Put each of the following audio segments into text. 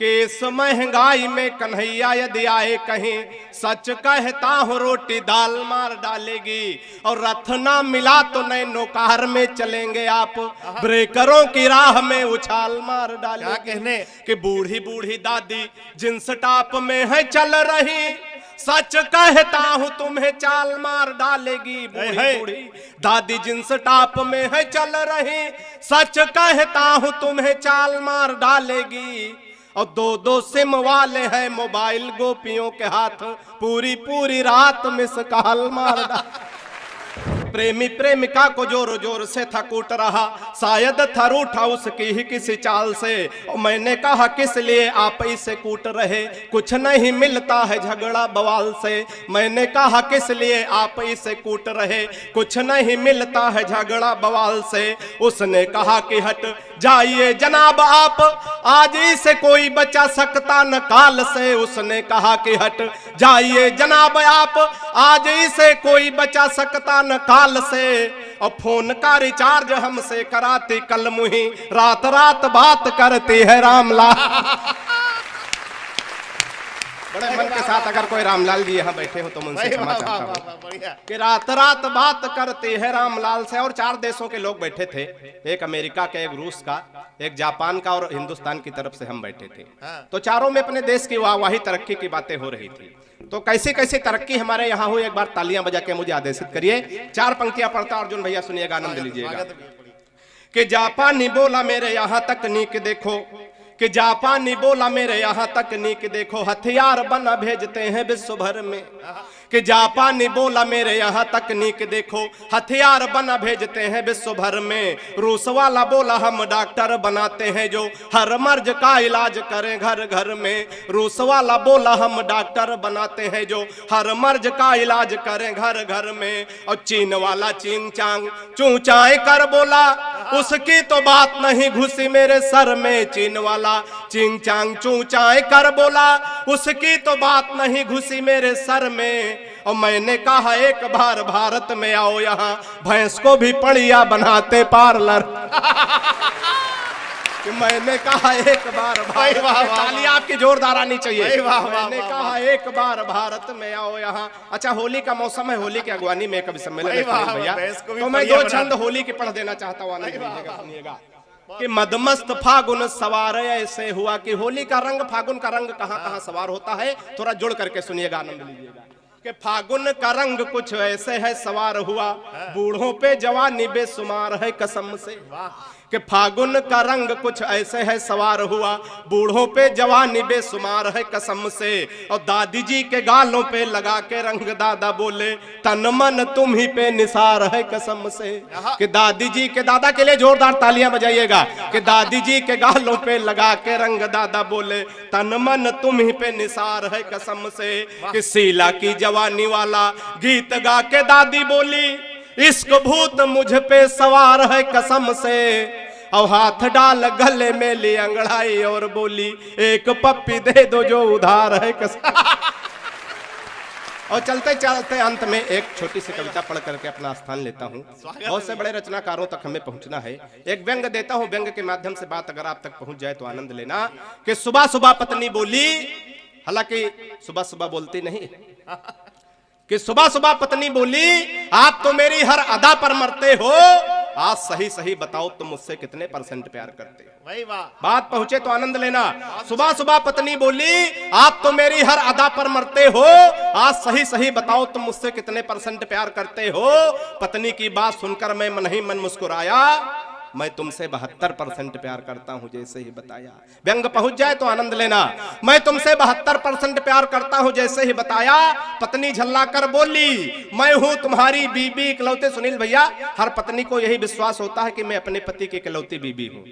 कि इस महंगाई में कन्हैया यदि आए कहीं, सच कहता हूँ रोटी दाल मार डालेगी। और रथ ना मिला तो नए नौकार में चलेंगे आप, ब्रेकरों की राह में उछाल मार डालेगी। क्या कहने कि बूढ़ी बूढ़ी दादी जिन्स टॉप में है चल रही, सच कहता हूँ तुम्हें चाल मार डालेगी। बूढ़ी बूढ़ी दादी जिन्स टॉप में है चल रही, सच कहता हूँ तुम्हें चाल मार डालेगी। और दो दो सिम वाले हैं मोबाइल गोपियों के हाथ, पूरी पूरी रात मिस कॉल मार डालेगी। प्रेमी प्रेमिका को जोर जोर से था कूट रहा, शायद था रूठा उसकी ही किसी चाल से। और मैंने कहा किस लिए आप इसे कूट रहे, कुछ नहीं मिलता है झगड़ा बवाल से। मैंने कहा किस लिए आप इसे कूट रहे, कुछ नहीं मिलता है झगड़ा बवाल से। उसने कहा कि हट जाइए जनाब आप, आज इसे कोई बचा सकता न काल से। उसने कहा कि हट जाइए जनाब आप, आज इसे कोई बचा सकता न काल से। और फोन का रिचार्ज हमसे कराती कल मुही, रात रात बात करती है रामलाल। बड़े मन के साथ अगर कोई रामलाल जी यहाँ बैठे हो तो उनसे क्षमा चाहता हूँ कि रात रात बात करती है रामलाल से। और 4 देशों के लोग बैठे थे, एक अमेरिका का, एक रूस का, एक जापान का और हिंदुस्तान की तरफ से हम बैठे थे। तो चारों में अपने देश की वाहवाही तरक्की की बातें हो रही थी। तो कैसी कैसी तरक्की हमारे यहाँ हुई, एक बार तालियां बजा के मुझे आदेशित करिए। 4 पंक्तियां पढ़ता अर्जुन भैया, सुनिएगा, आनंद लीजिएगा। कि जापानी बोला मेरे यहाँ तकनीक देखो, कि जापानी बोला मेरे यहाँ तकनीक देखो, हथियार बना भेजते हैं विश्व भर में। कि जापानी बोला मेरे यहाँ तकनीक देखो, हथियार बना भेजते हैं विश्व भर में। रूस वाला बोला हम डॉक्टर बनाते हैं जो हर मर्ज का इलाज करें घर घर में। रूस वाला बोला हम डॉक्टर बनाते हैं जो हर मर्ज का इलाज करें घर घर में। और चीन वाला चिंग चांग चू चाए कर बोला, उसकी तो बात नहीं घुसी मेरे सर में। चीन वाला चिंग चांग चू चाए कर बोला, उसकी तो बात नहीं घुसी मेरे सर में। और मैंने कहा एक बार भारत में आओ, यहाँ भैंस को भी पड़िया बनाते पार्लर। कि मैंने कहा एक बार ताली आपकी जोरदार आनी चाहिए। मैंने कहा एक बार भारत में आओ यहाँ। अच्छा, होली का मौसम है, होली की अगवानी में कभी सम्मेलन भैया, तो मैं 2 छंद होली के पढ़ देना चाहता हूँ, सुनिएगा। कि मदमस्त फागुन सवार ऐसे हुआ, कि होली का रंग, फागुन का रंग कहाँ कहाँ सवार होता है, थोड़ा जुड़ करके सुनिएगा, आनंद लीजिएगा। कि फागुन का रंग कुछ ऐसे है सवार हुआ, बूढ़ों पे जवानी बेसुमार है कसम से। कि फागुन का रंग कुछ ऐसे है सवार हुआ, बूढ़ों पे जवानी बेसुमार है कसम से। और दादी जी के गालों पे लगा के रंग दादा बोले, तन मन तुम ही पे निसार है कसम से। कि दादी जी के, दादा के लिए जोरदार तालियां बजाइएगा। कि दादी जी के गालों पे लगा के रंग दादा बोले, तन मन तुम ही पे निसार है कसम से। कि शीला की जवानी वाला गीत गा के दादी बोली, इश्क भूत मुझ पे सवार है कसम से। और हाथ डाल गले में ली अंगड़ाई और बोली, एक पप्पी दे दो जो उधार है कसम। और चलते चलते अंत में एक छोटी सी कविता पढ़ करके अपना स्थान लेता हूँ। बहुत से बड़े रचनाकारों तक हमें पहुंचना है। एक व्यंग देता हूँ, व्यंग के माध्यम से बात अगर आप तक पहुंच जाए तो आनंद लेना। कि सुबह सुबह पत्नी बोली, हालांकि सुबह सुबह बोलती नहीं, कि सुबह सुबह पत्नी बोली, आप तो मेरी हर अदा पर मरते हो, आज सही सही बताओ तुम मुझसे कितने % प्यार करते हो। वही बात पहुंचे तो आनंद लेना। सुबह सुबह पत्नी बोली, आप तो मेरी हर अदा पर मरते हो, आज सही सही बताओ तुम मुझसे कितने % प्यार करते हो। पत्नी की बात सुनकर मैं मन ही मन मुस्कुराया, मैं तुमसे 72% प्यार करता हूं जैसे ही बताया। व्यंग पहुंच जाए तो आनंद लेना। मैं तुमसे 72% प्यार करता हूं जैसे ही बताया। पत्नी झल्ला कर बोली, मैं हूं तुम्हारी बीबी इकलौते। सुनील भैया, हर पत्नी को यही विश्वास होता है कि मैं अपने पति की इकलौती बीबी हूं।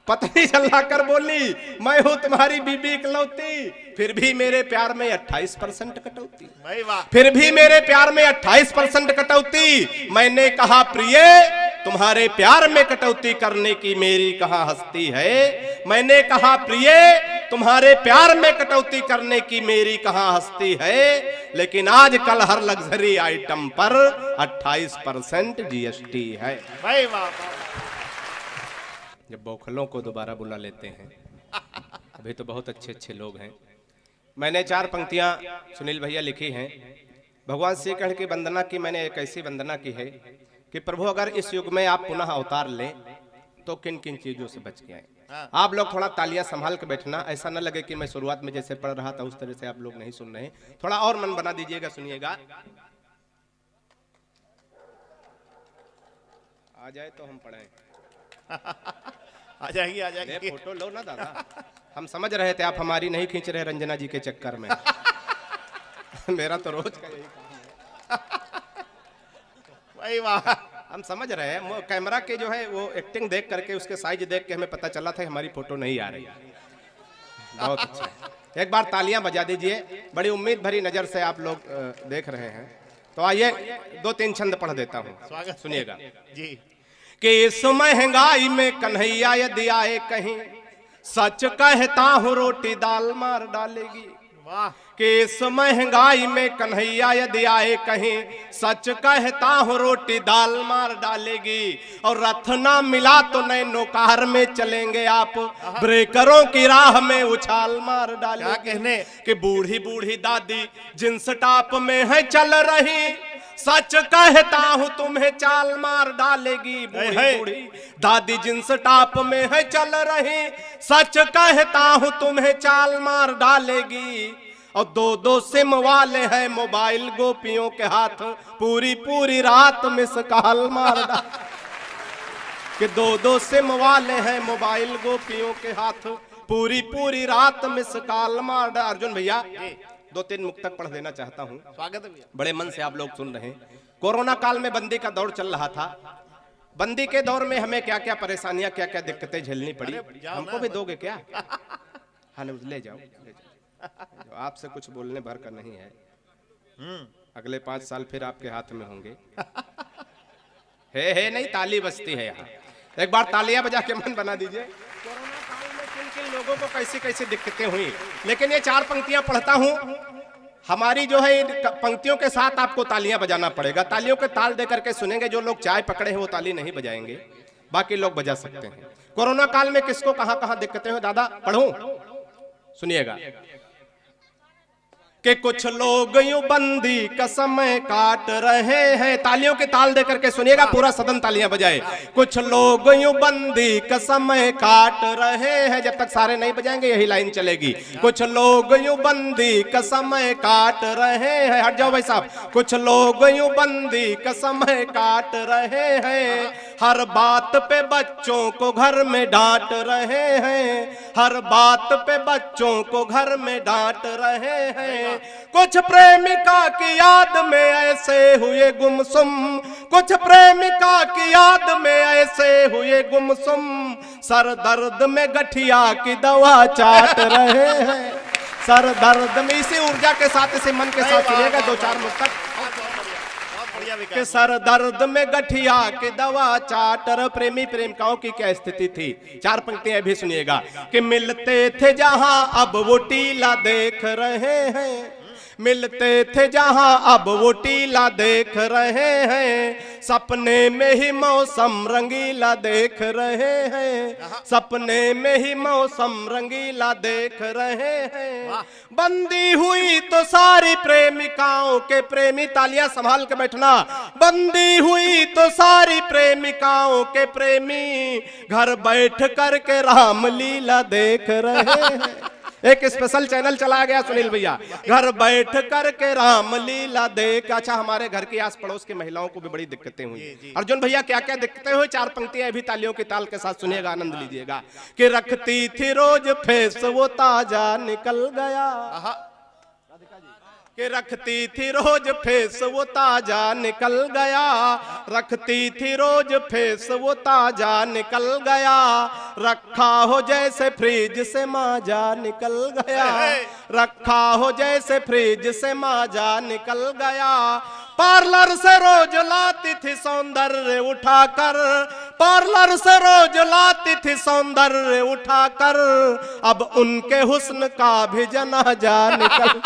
पत्नी झल्ला कर बोली, मैं हूं तुम्हारी बीबी इकलौती, फिर भी मेरे प्यार में 28% कटौती। फिर भी मेरे प्यार में 28% कटौती। मैंने कहा प्रिय, तुम्हारे प्यार में कटौती करने की मेरी कहां हस्ती है। मैंने कहा प्रिय, तुम्हारे प्यार में कटौती करने की मेरी कहां हस्ती है। लेकिन आजकल हर लग्जरी आइटम पर 28% GST है। जब बौखलों को दोबारा बुला लेते हैं, अभी तो बहुत अच्छे अच्छे लोग हैं। मैंने 4 पंक्तियां सुनील भैया लिखी हैं। भगवान श्री कृष्ण की वंदना की मैंने एक ऐसी वंदना की है कि प्रभु अगर इस युग में आप पुनः अवतार लें तो किन किन चीजों से बच के आए। आप लोग थोड़ा तालियां संभाल के बैठना, ऐसा न लगे कि मैं शुरुआत में जैसे पढ़ रहा था उस तरह से आप लोग नहीं सुन रहे। थोड़ा और मन बना दीजिएगा, सुनिएगा। आ जाए तो हम पढ़ें। आ जाएगी आ जाएगी। फोटो लो ना दादा, हम समझ रहे थे आप हमारी नहीं खींच रहे रंजना जी के चक्कर में। मेरा तो रोज का यही काम है। भाई वाह, हम समझ रहे हैं कैमरा के जो है वो एक्टिंग देख करके उसके साइज देख के हमें पता चला था हमारी फोटो नहीं आ रही। बहुत अच्छा, एक बार तालियां बजा दीजिए। बड़ी उम्मीद भरी नजर से आप लोग देख रहे हैं। तो आइए 2-3 छंद पढ़ देता हूँ, स्वागत सुनिएगा जी। कि इस महंगाई में कन्हैया यदि आए कहीं, सच कहता हूँ रोटी दाल मार डालेगी। वाह, कि इस महंगाई में कन्हैया यदि आए कहीं, सच कहता हूँ रोटी दाल मार डालेगी। और रथ ना मिला तो नैनो कार में चलेंगे आप, ब्रेकरों की राह में उछाल मार डालेगी। क्या कहने कि बूढ़ी बूढ़ी दादी जिन्स टॉप में है चल रही, सच कहता हूँ तुम्हें चाल मार डालेगी। बूढ़ी बूढ़ी दादी जिन्स टॉप में है चल रही, सच कहता हूँ तुम्हें चाल मार डालेगी। और 2-2 सिम वाले हैं मोबाइल गोपियों के हाथ, पूरी पूरी रात मिस कॉल मार डाल। कि 2-2 सिम वाले हैं मोबाइल गोपियों के हाथ, पूरी पूरी रात मिस कॉल मार डाल। अर्जुन भैया 2-3 मुक्तक पढ़ देना चाहता हूँ। स्वागत है भैया। बड़े मन से आप लोग सुन रहे हैं। कोरोना काल में बंदी का दौर चल रहा था। बंदी के दौर में हमें क्या क्या परेशानियां, क्या क्या दिक्कतें झेलनी पड़ी। हमको भी दोगे क्या? हाँ ले जाओ, ले जाओ। आपसे कुछ बोलने भर का नहीं है। अगले 5 साल फिर आपके हाथ में होंगे। हे नहीं, ताली बजती है यहाँ। एक बार तालियां बजा के मन बना दीजिए। कोरोना काल में किन किन लोगों को कैसी कैसी दिक्कतें हुई, लेकिन ये 4 पंक्तियां पढ़ता हूं। हमारी जो है पंक्तियों के साथ आपको तालियां बजाना पड़ेगा। तालियों के ताल दे करके सुनेंगे। जो लोग चाय पकड़े हैं वो ताली नहीं बजाएंगे, बाकी लोग बजा सकते हैं। कोरोना काल में किसको कहां कहां दिक्कतें हुई दादा, पढ़ूं, सुनिएगा। कि कुछ लोग यूं बंदी का समय काट रहे हैं। तालियों के ताल देकर के सुनिएगा, पूरा सदन तालियां बजाए। कुछ लोग यूं बंदी का समय काट रहे हैं। जब तक सारे नहीं बजाएंगे यही लाइन चलेगी। कुछ लोग यूं बंदी का समय काट रहे हैं। हट जाओ भाई साहब। कुछ लोग यूं बंदी का समय काट रहे हैं, हर बात पे बच्चों को घर में डांट रहे हैं। हर बात पे बच्चों को घर में डांट रहे हैं। कुछ प्रेमिका की याद में ऐसे हुए गुमसुम, कुछ प्रेमिका की याद में ऐसे हुए गुमसुम, सर दर्द में गठिया की दवा चाट रहे हैं। सर दर्द में, इसी ऊर्जा के साथ, इसी मन के साथ सुनिएगा 2-4 मुक्तक। कि सर दर्द में गठिया की दवा चाटर। प्रेमी प्रेमिकाओं की क्या स्थिति थी, 4 पंक्तियां भी सुनिएगा। कि मिलते थे जहां अब वो टीला देख रहे हैं, मिलते थे जहां अब वो टीला देख रहे हैं। सपने में ही मौसम रंगीला देख रहे हैं, सपने में ही मौसम रंगीला देख रहे हैं। बंदी हुई तो सारी प्रेमिकाओं के प्रेमी, तालियां संभाल के बैठना। बंदी हुई तो सारी प्रेमिकाओं के प्रेमी, घर बैठ करके रामलीला देख रहे हैं। एक स्पेशल चैनल चलाया गया सुनील भैया, घर बैठ करके रामलीला देख। अच्छा, हमारे घर की आस पड़ोस की महिलाओं को भी बड़ी दिक्कतें हुई। अर्जुन भैया क्या क्या दिक्कतें हुई, 4 पंक्तियां भी तालियों की ताल के साथ सुनिएगा, आनंद लीजिएगा। कि रखती थी रोज फेस वो ताजा निकल गया। कि रखती थी रोज फेस वो ताजा निकल गया। रखती थी रोज फेस वो ताजा निकल गया। रखा हो जैसे फ्रिज से माजा निकल गया। रखा हो जैसे फ्रिज से माजा निकल गया। पार्लर से रोज लाती थी सौंदर्य उठाकर, पार्लर से रोज लाती थी सौंदर्य उठाकर। अब उनके हुस्न का भी जनाजा निकल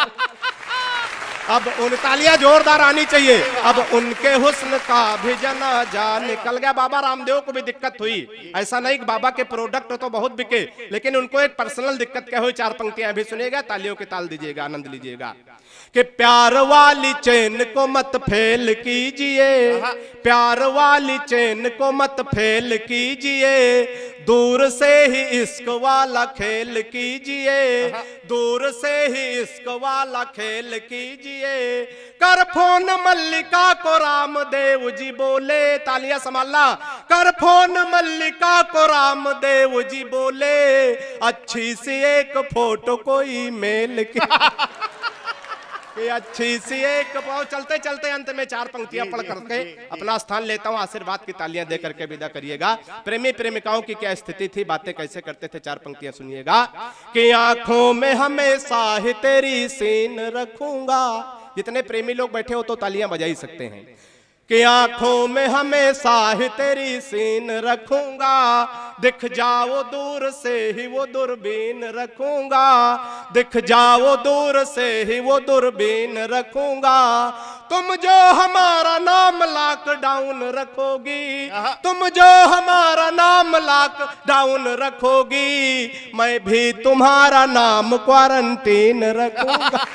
अब उन तालियां जोरदार आनी चाहिए। अब उनके हुस्न का भी जनाजा निकल गया। बाबा रामदेव को भी दिक्कत हुई, ऐसा नहीं कि बाबा के प्रोडक्ट तो बहुत बिके, लेकिन उनको एक पर्सनल दिक्कत क्या हुई, 4 पंक्तियां भी सुनिएगा, तालियों के ताल दीजिएगा, आनंद लीजिएगा। कि प्यार वाली चेन को मत फेल कीजिए, प्यार वाली चेन को मत फेल कीजिए, दूर से ही इश्क वाला खेल कीजिए, दूर से ही इश्क वाला खेल कीजिए। कर फोन मल्लिका को रामदेव जी बोले, तालियां संभालना, कर फोन मल्लिका को रामदेव जी बोले, अच्छी सी एक फोटो कोई मेल की अच्छी सी एक। चलते चलते अंत में 4 पंक्तियां पढ़ करके अपना स्थान लेता हूं, आशीर्वाद की तालियां दे करके विदा करिएगा। प्रेमी प्रेमिकाओं की क्या स्थिति थी, बातें कैसे करते थे, 4 पंक्तियां सुनिएगा। कि आंखों में हमेशा ही तेरी सीन रखूंगा, जितने प्रेमी लोग बैठे हो तो तालियां बजा ही सकते हैं। कि आंखों में हमेशा ही तेरी सीन रखूंगा, दिख जाओ दूर से ही वो दूरबीन रखूंगा, दिख जाओ दूर से ही वो दूरबीन रखूंगा। तुम जो हमारा नाम लॉकडाउन रखोगी, तुम जो हमारा नाम लॉकडाउन रखोगी, मैं भी तुम्हारा नाम क्वारंटीन रखूंगा।